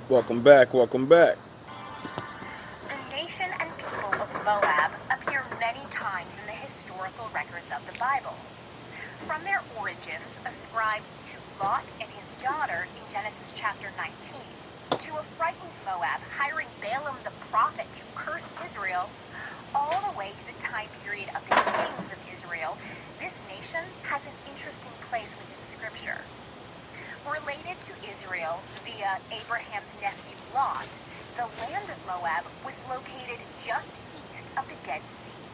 Welcome back, welcome back. The nation and people of Moab appear many times in the historical records of the Bible. From their origins, ascribed to Lot and his daughter in Genesis chapter 19, to a frightened Moab hiring Balaam the prophet to curse Israel, all the way to the time period of the kings of Israel, this nation has an interesting place within Scripture. Related to Israel via Abraham's nephew Lot, the land of Moab was located just east of the Dead Sea.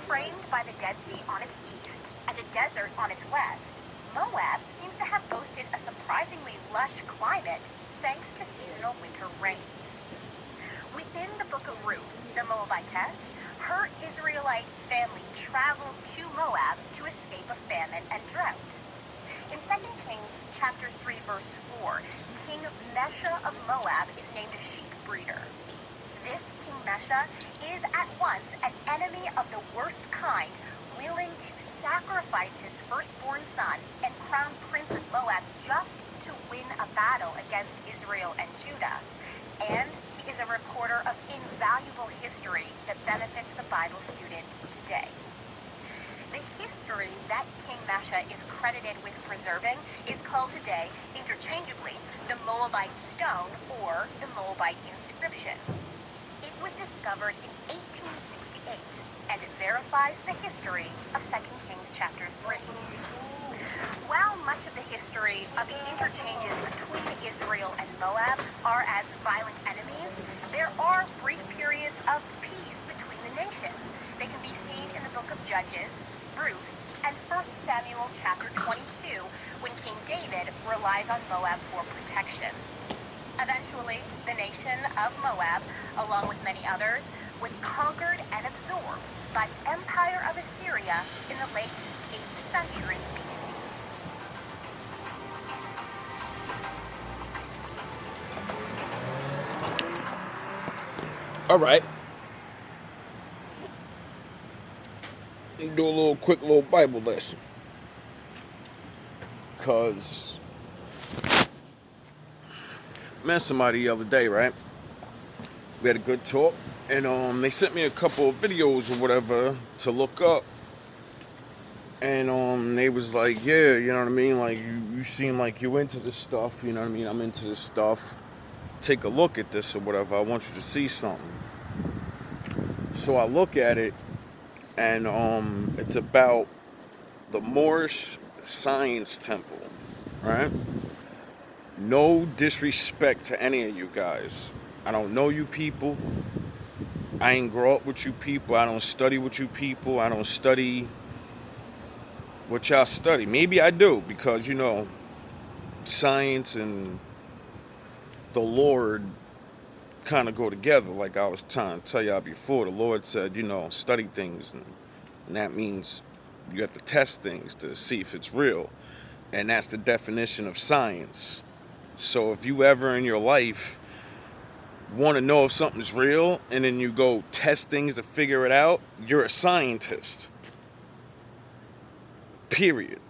Framed by the Dead Sea on its east and a desert on its west, Moab seems to have boasted a surprisingly lush climate thanks to seasonal winter rains. Within the book of Ruth, the Moabitess, her Israelite family traveled to Moab to escape a famine and drought. In 2 Kings chapter 3 verse 4, King Mesha of Moab is named a sheep breeder. This King Mesha is at once an enemy of the worst kind, willing to sacrifice his firstborn son and crown prince of Moab just to win a battle against Israel and Judah. And he is a reporter of invaluable history that benefits the Bible student today. The history that King Mesha is credited with preserving is called today, interchangeably, the Moabite stone or the Moabite inscription. It was discovered in 1868, and it verifies the history of 2 Kings chapter 3. While much of the history of the interchanges between Israel and Moab are as violent enemies, there are brief periods of peace between the nations. They can be seen in the book of Judges, Ruth, and 1 Samuel chapter 22, when King David relies on Moab for protection. Eventually, the nation of Moab, along with many others, was conquered and absorbed by the empire of Assyria in the late 8th century BC. All right. Do a quick little Bible lesson. Cause I met somebody the other day, right? We had a good talk, and they sent me a couple of videos or whatever to look up. And they was like, yeah, you know what I mean? Like you seem like you into this stuff, you know what I mean? I'm into this stuff. Take a look at this or whatever. I want you to see something. So I look at it, and it's about the Moorish Science Temple, right? No disrespect to any of you guys. I don't know you people. I ain't grow up with you people. I don't study with you people. I don't study what y'all study. Maybe I do, because, science and the Lord kind of go together. Like I was trying to tell y'all before, the Lord said, study things. And that means you have to test things to see if it's real. And that's the definition of science. So if you ever in your life want to know if something's real and then you go test things to figure it out, you're a scientist. Period.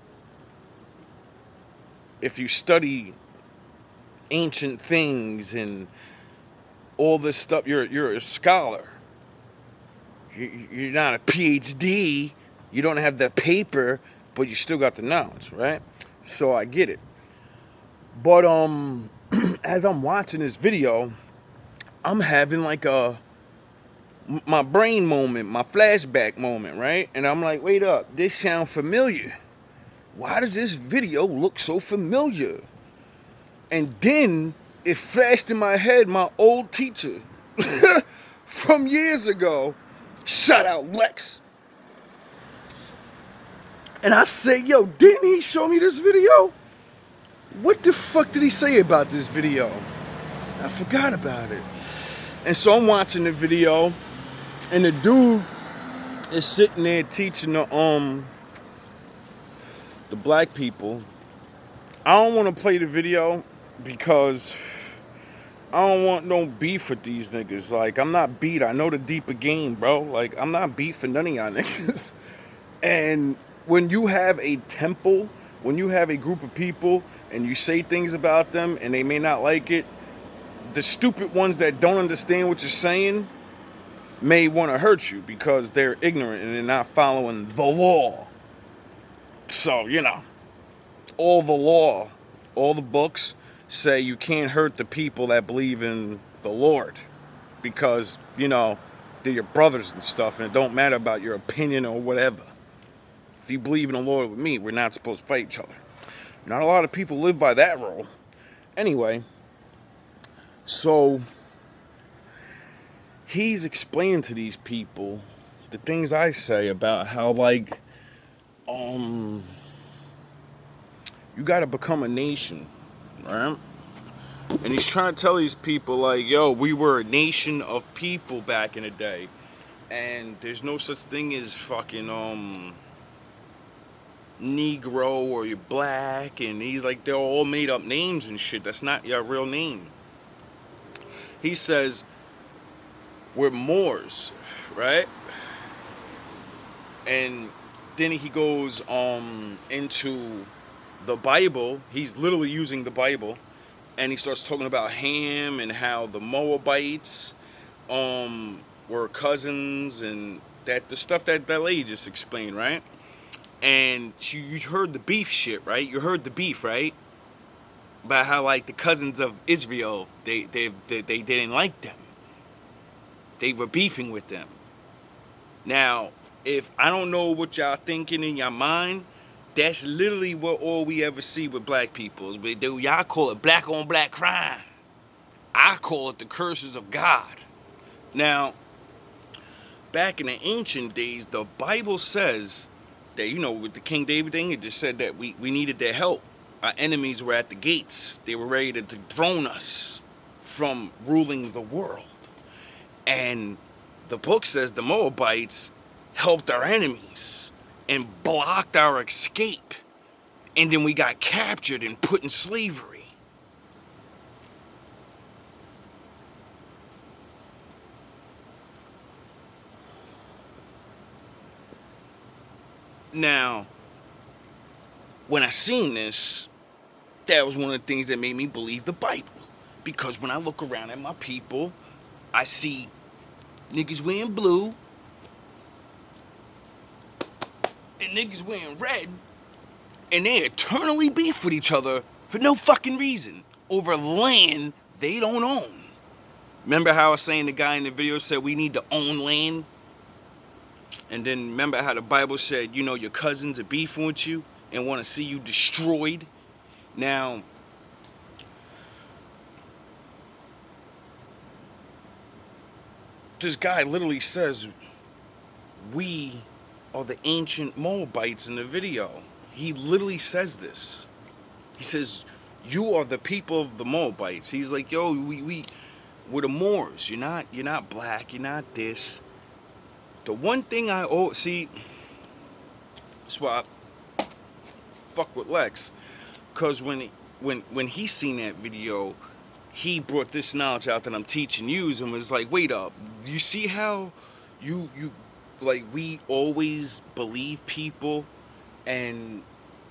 If you study ancient things and all this stuff, you're a scholar. You're not a PhD. You don't have the paper, but you still got the knowledge, right? So I get it. But as I'm watching this video, I'm having like my brain moment, my flashback moment, right? And I'm like, wait up, this sounds familiar. Why does this video look so familiar? And then it flashed in my head, my old teacher from years ago. Shout out Lex. And I say, yo, didn't he show me this video? What the fuck did he say about this video? I forgot about it. And so I'm watching the video, and the dude is sitting there teaching the black people. I don't want to play the video because I don't want no beef with these niggas. Like, I'm not beat. I know the deeper game, bro. Like, I'm not beat for none of y'all niggas. And when you have a temple, when you have a group of people and you say things about them and they may not like it, the stupid ones that don't understand what you're saying may want to hurt you because they're ignorant and they're not following the law. So, all the law, all the books say you can't hurt the people that believe in the Lord because, they're your brothers and stuff, and it don't matter about your opinion or whatever. If you believe in the Lord with me, we're not supposed to fight each other. Not a lot of people live by that rule. Anyway, so he's explaining to these people the things I say about how, you got to become a nation, right? And he's trying to tell these people, yo, we were a nation of people back in the day. And there's no such thing as fucking, Negro or you're black. And he's like, they're all made up names and shit. That's not your real name. He says, we're Moors, right? And then he goes, into the Bible. He's literally using the Bible. And he starts talking about Ham and how the Moabites were cousins and that the stuff that lady just explained, right? And you heard the beef shit, right? You heard the beef, right? About how the cousins of Israel, they didn't like them. They were beefing with them. Now, if I don't know what y'all thinking in your mind, that's literally what all we ever see with black people. Y'all call it black on black crime. I call it the curses of God. Now, back in the ancient days, the Bible says that, with the King David thing, it just said that we needed their help. Our enemies were at the gates. They were ready to dethrone us from ruling the world. And the book says the Moabites helped our enemies and blocked our escape. And then we got captured and put in slavery. Now, when I seen this, that was one of the things that made me believe the Bible. Because when I look around at my people, I see niggas wearing blue and niggas wearing red, and they eternally beef with each other for no fucking reason over land they don't own. Remember how I was saying the guy in the video said we need to own land? And then remember how the Bible said, your cousins are beefing with you and want to see you destroyed? Now, this guy literally says, we are the ancient Moabites in the video. He literally says this. He says, you are the people of the Moabites. He's like, yo, we're the Moors. You're not black. You're not this. The one thing I see, that's why I fuck with Lex, because when he seen that video, he brought this knowledge out that I'm teaching you and was like, wait up, you see how you we always believe people and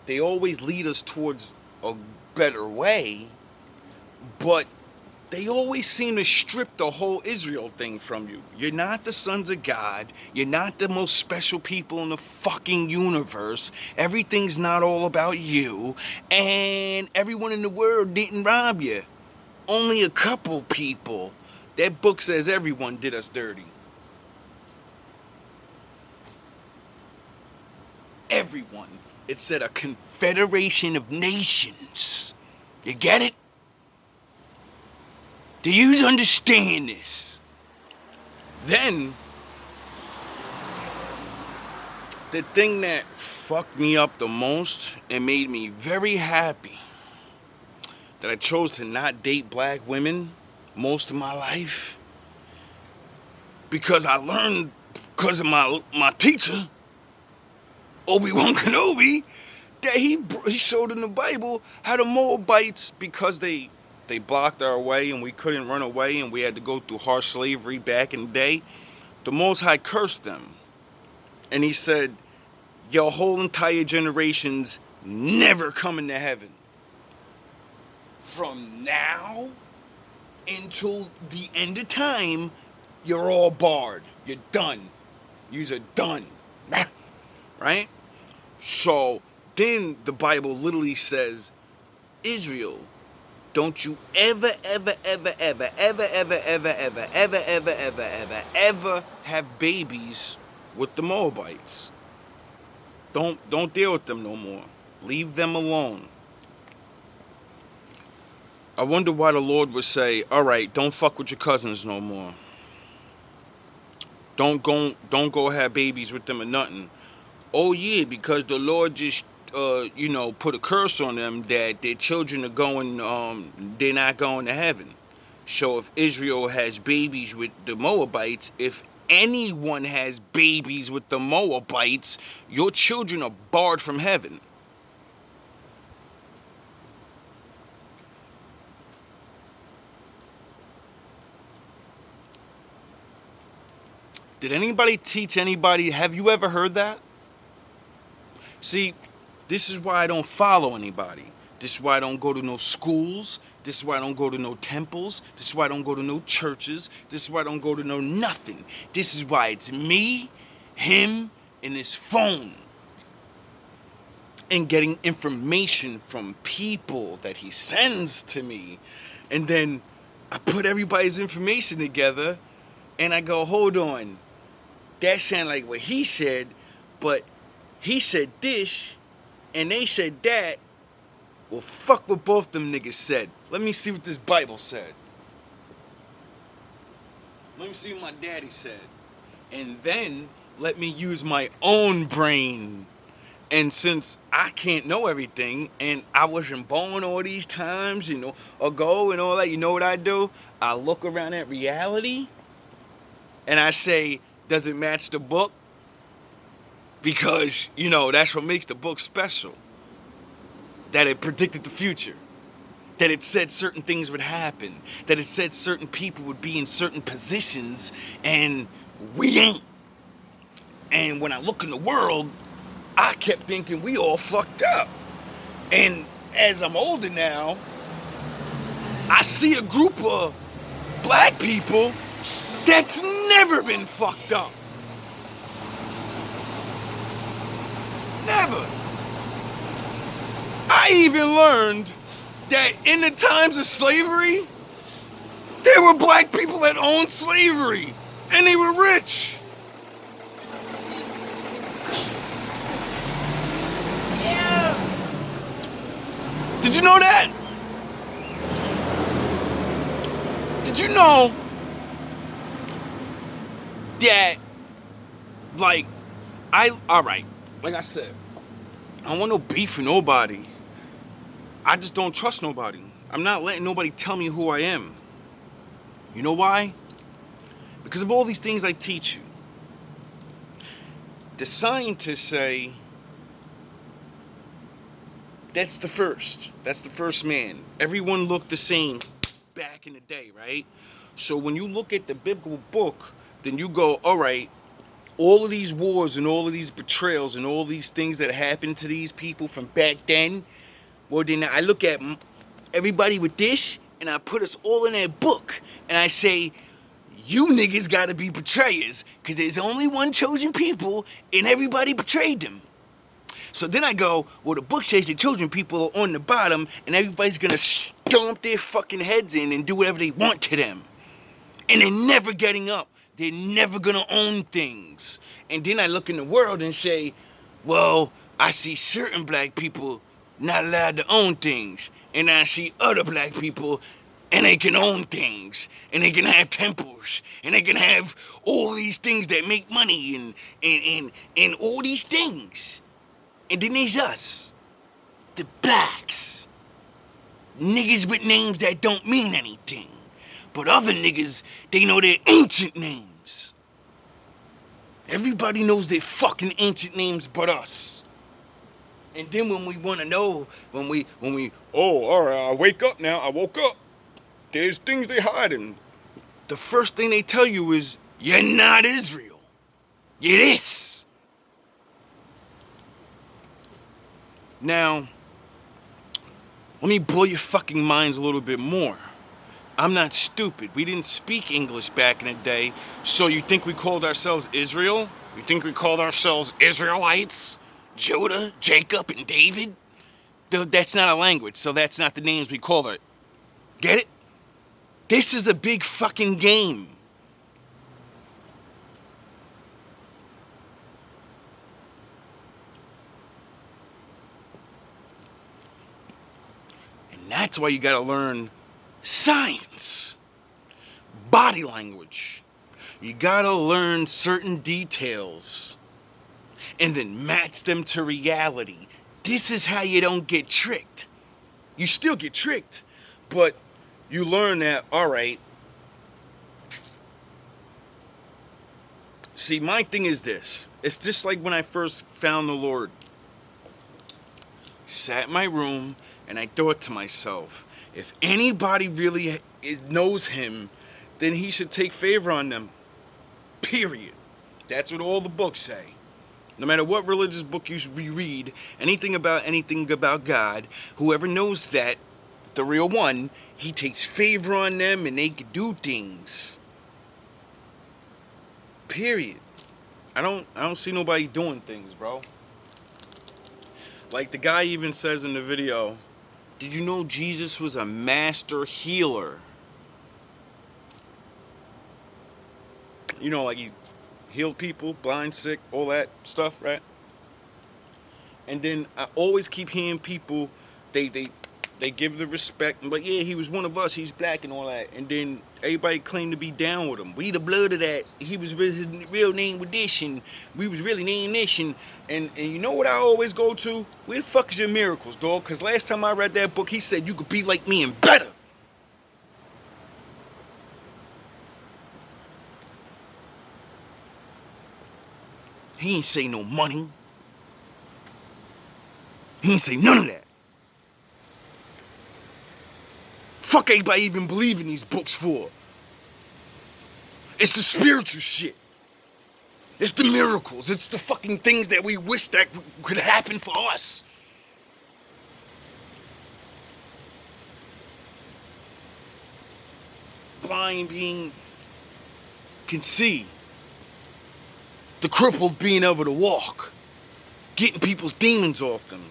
they always lead us towards a better way, but they always seem to strip the whole Israel thing from you. You're not the sons of God. You're not the most special people in the fucking universe. Everything's not all about you. And everyone in the world didn't rob you. Only a couple people. That book says everyone did us dirty. Everyone. It said a confederation of nations. You get it? Do you understand this? Then, the thing that fucked me up the most and made me very happy that I chose to not date black women most of my life, because I learned, because of my teacher, Obi-Wan Kenobi, that he showed in the Bible how the Moabites, because they blocked our way and we couldn't run away and we had to go through harsh slavery back in the day, the Most High cursed them. And he said, your whole entire generation's never coming to heaven. From now until the end of time, you're all barred. You're done. You're done. Right? So then the Bible literally says, Israel, don't you ever have babies with the Moabites. Don't deal with them no more. Leave them alone. I wonder why the Lord would say, all right, don't fuck with your cousins no more. Don't go have babies with them or nothing. Oh yeah, because the Lord just put a curse on them that their children are going they're not going to heaven. So if Israel has babies with the Moabites, if anyone has babies with the Moabites, your children are barred from heaven. Did anybody teach anybody? Have you ever heard that? See, this is why I don't follow anybody. This is why I don't go to no schools. This is why I don't go to no temples. This is why I don't go to no churches. This is why I don't go to no nothing. This is why it's me, him, and his phone. And getting information from people that he sends to me. And then I put everybody's information together and I go, hold on. That sounded like what he said, but he said this and they said that. Well, fuck what both them niggas said. Let me see what this Bible said. Let me see what my daddy said. And then let me use my own brain. And since I can't know everything, and I wasn't born all these times, ago and all that, you know what I do? I look around at reality, and I say, does it match the book? Because, that's what makes the book special. That it predicted the future. That it said certain things would happen. That it said certain people would be in certain positions, and we ain't. And when I look in the world, I kept thinking we all fucked up. And as I'm older now, I see a group of black people that's never been fucked up. Never. I even learned that in the times of slavery, there were black people that owned slavery, and they were rich. Yeah. Did you know that? Did you know that, like I said, I don't want no beef with nobody. I just don't trust nobody. I'm not letting nobody tell me who I am. You know why? Because of all these things I teach you. The scientists say that's the first man. Everyone looked the same back in the day, right? So when you look at the biblical book, then you go, all right, all of these wars and all of these betrayals and all these things that happened to these people from back then, well, then I look at everybody with this, and I put us all in that book, and I say, you niggas gotta be betrayers, because there's only one chosen people, and everybody betrayed them. So then I go, well, the book says the chosen people are on the bottom, and everybody's gonna stomp their fucking heads in and do whatever they want to them. And they're never getting up. They're never gonna own things. And then I look in the world and say, well, I see certain black people not allowed to own things. And I see other black people and they can own things. And they can have temples. And they can have all these things that make money and all these things. And then there's us. The blacks. Niggas with names that don't mean anything. But other niggas, they know their ancient names. Everybody knows their fucking ancient names but us. And then when we want to know, when we, oh, all right, I woke up. There's things they hiding. The first thing they tell you is, you're not Israel. You're this. Now, let me blow your fucking minds a little bit more. I'm not stupid. We didn't speak English back in the day. So you think we called ourselves Israel? You think we called ourselves Israelites? Judah, Jacob, and David? That's not a language, so that's not the names we call it. Get it? This is a big fucking game. And that's why you gotta learn science, body language. You gotta learn certain details and then match them to reality. This is how you don't get tricked. You still get tricked, but you learn that, all right. See, my thing is this. It's just like when I first found the Lord. Sat in my room and I thought to myself, if anybody really knows him, then he should take favor on them. Period. That's what all the books say. No matter what religious book you read, anything about God, whoever knows that, the real one, he takes favor on them and they can do things. Period. I don't see nobody doing things, bro. Like the guy even says in the video, did you know Jesus was a master healer? You know, like he healed people, blind, sick, all that stuff, right? And then I always keep hearing people, they give the respect, and like, yeah, he was one of us, he's black and all that. And then everybody claimed to be down with him. We the blood of that. He was his real name was this, and we was really named this, and you know what I always go to? Where the fuck is your miracles, dog? Because last time I read that book, he said you could be like me and better. He ain't say no money. He ain't say none of that. Fuck anybody even believe in these books for? It's the spiritual shit. It's the miracles. It's the fucking things that we wish that could happen for us. Blind being can see. The crippled being able to walk. Getting people's demons off them.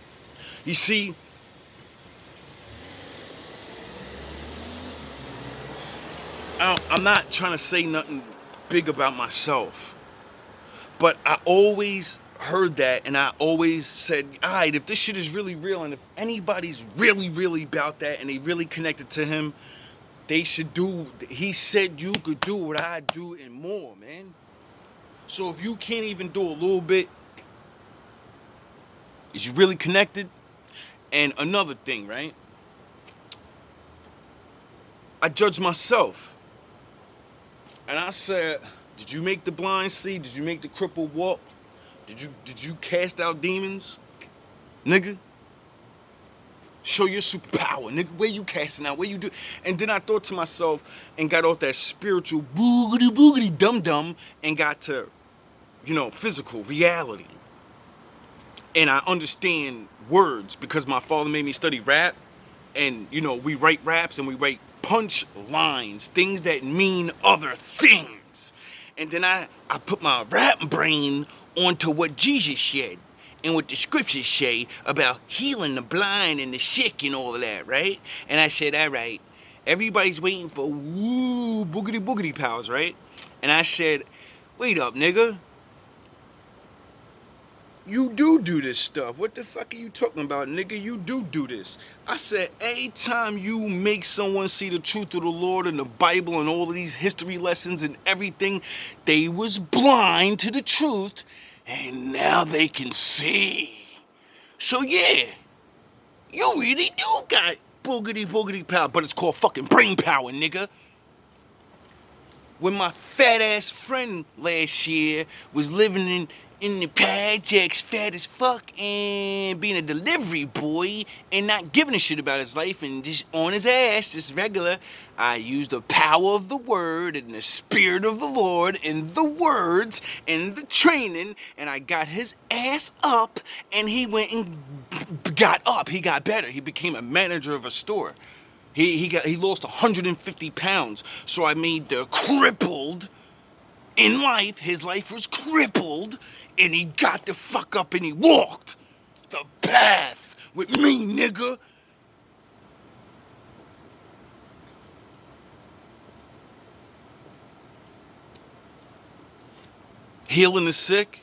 You see, I'm not trying to say nothing big about myself, but I always heard that and I always said, alright, if this shit is really real and if anybody's really, really about that and they really connected to him, they should do, he said you could do what I do and more, man. So if you can't even do a little bit, is you really connected? And another thing, right? I judge myself. And I said, did you make the blind see? Did you make the crippled walk? Did you cast out demons? Nigga? Show your superpower, nigga. Where you casting out? Where you do? And then I thought to myself and got off that spiritual boogity dum-dum and got to, physical reality. And I understand words because my father made me study rap. And, we write raps and we write punch lines, things that mean other things. And then I put my rap brain onto what Jesus said and what the scriptures say about healing the blind and the sick and all of that, right? And I said, all right, everybody's waiting for boogity powers, right? And I said, wait up, nigga. You do this stuff. What the fuck are you talking about, nigga? You do this. I said, anytime you make someone see the truth of the Lord and the Bible and all of these history lessons and everything, they was blind to the truth and now they can see. So yeah, you really do got boogity power, but it's called fucking brain power, nigga. When my fat ass friend last year was living in the projects, fat as fuck, and being a delivery boy and not giving a shit about his life and just on his ass, just regular, I used the power of the word and the spirit of the Lord and the words and the training, and I got his ass up, and he went and got up. He got better. He became a manager of a store. He lost 150 pounds. So I made the crippled in life. His life was crippled, and he got the fuck up and he walked the path with me, nigga. Healing the sick.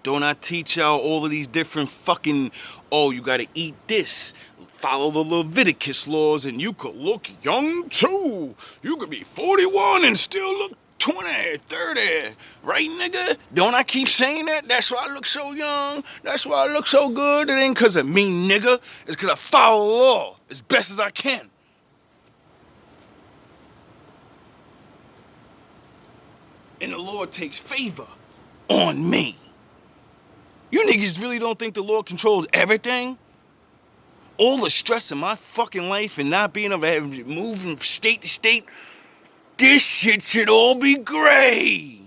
Don't I teach y'all all of these different fucking, oh, you gotta eat this, follow the Leviticus laws, and you could look young too. You could be 41 and still look 20, 30, right, nigga? Don't I keep saying that? That's why I look so young. That's why I look so good. It ain't because of me, nigga. It's because I follow the law as best as I can. And the Lord takes favor on me. You niggas really don't think the Lord controls everything? All the stress in my fucking life and not being able to move from state to state, this shit should all be gray.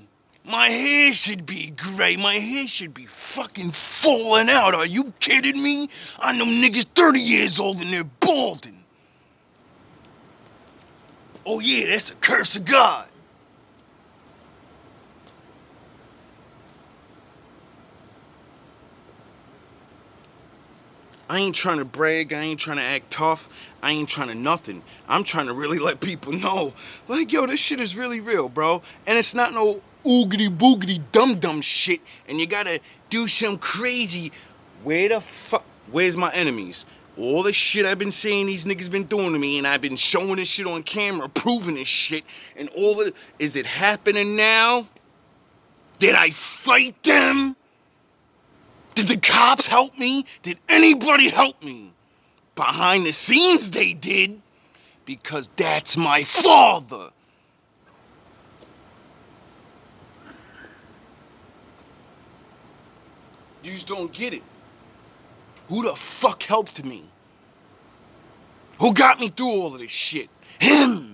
My hair should be gray. My hair should be fucking falling out. Are you kidding me? I know niggas 30 years old and they're balding. Oh yeah, that's a curse of God. I ain't trying to brag, I ain't trying to act tough, I ain't trying to nothing. I'm trying to really let people know, like, yo, this shit is really real, bro. And it's not no oogity boogity dum-dum shit, and you gotta do some crazy. Where's my enemies? All the shit I've been saying these niggas been doing to me, and I've been showing this shit on camera, proving this shit, and is it happening now? Did I fight them? Did the cops help me? Did anybody help me? Behind the scenes they did, because that's my father. You just don't get it. Who the fuck helped me? Who got me through all of this shit? Him!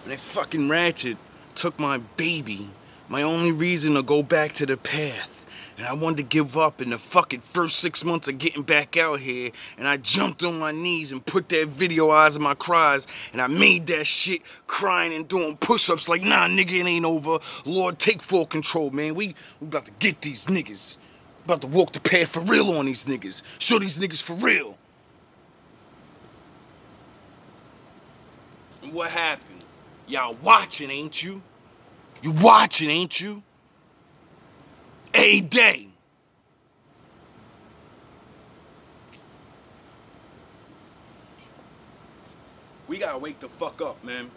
And that fucking ratchet took my baby, my only reason to go back to the path. And I wanted to give up in the fucking first 6 months of getting back out here. And I jumped on my knees and put that video eyes in my cries. And I made that shit crying and doing push-ups like, nah, nigga, it ain't over. Lord, take full control, man. We about to get these niggas. About to walk the path for real on these niggas. Show these niggas for real. And what happened? Y'all watching, ain't you? You watching, ain't you? A day. We gotta wake the fuck up, man.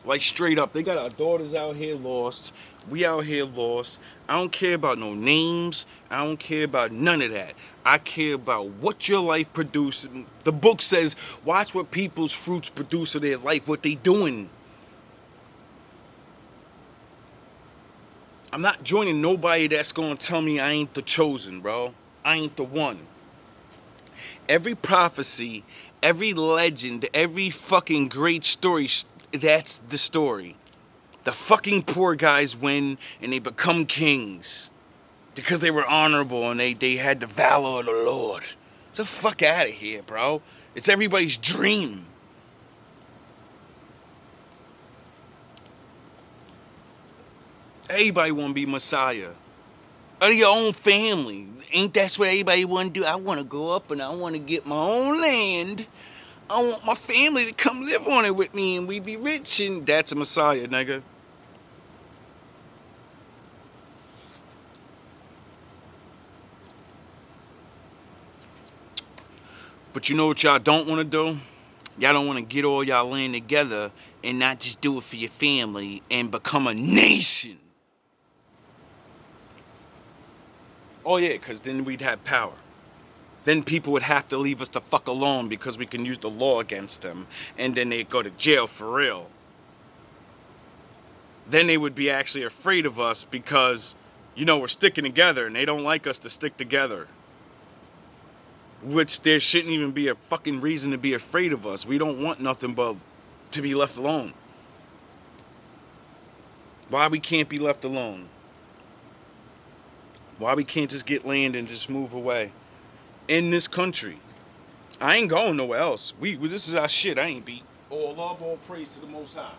Like straight up, they got our daughters out here lost. We out here lost. I don't care about no names. I don't care about none of that. I care about what your life produces. The book says, watch what people's fruits produce of their life, what they doing. I'm not joining nobody that's gonna tell me I ain't the chosen, bro. I ain't the one. Every prophecy, every legend, every fucking great story, that's the story. The fucking poor guys win and they become kings because they were honorable and they had the valor of the Lord. Get the fuck out of here, bro. It's everybody's dream. Everybody want to be Messiah. Out of your own family. Ain't that what everybody want to do? I want to go up and I want to get my own land. I want my family to come live on it with me and we be rich, and that's a Messiah, nigga. But you know what y'all don't want to do? Y'all don't want to get all y'all land together and not just do it for your family and become a nation. Oh yeah, because then we'd have power. Then people would have to leave us the fuck alone because we can use the law against them. And then they'd go to jail for real. Then they would be actually afraid of us because, you know, we're sticking together and they don't like us to stick together. Which there shouldn't even be a fucking reason to be afraid of us. We don't want nothing but to be left alone. Why we can't be left alone? Why we can't just get land and just move away in this country? I ain't going nowhere else. This is our shit. I ain't beat. All love, all praise to the Most High.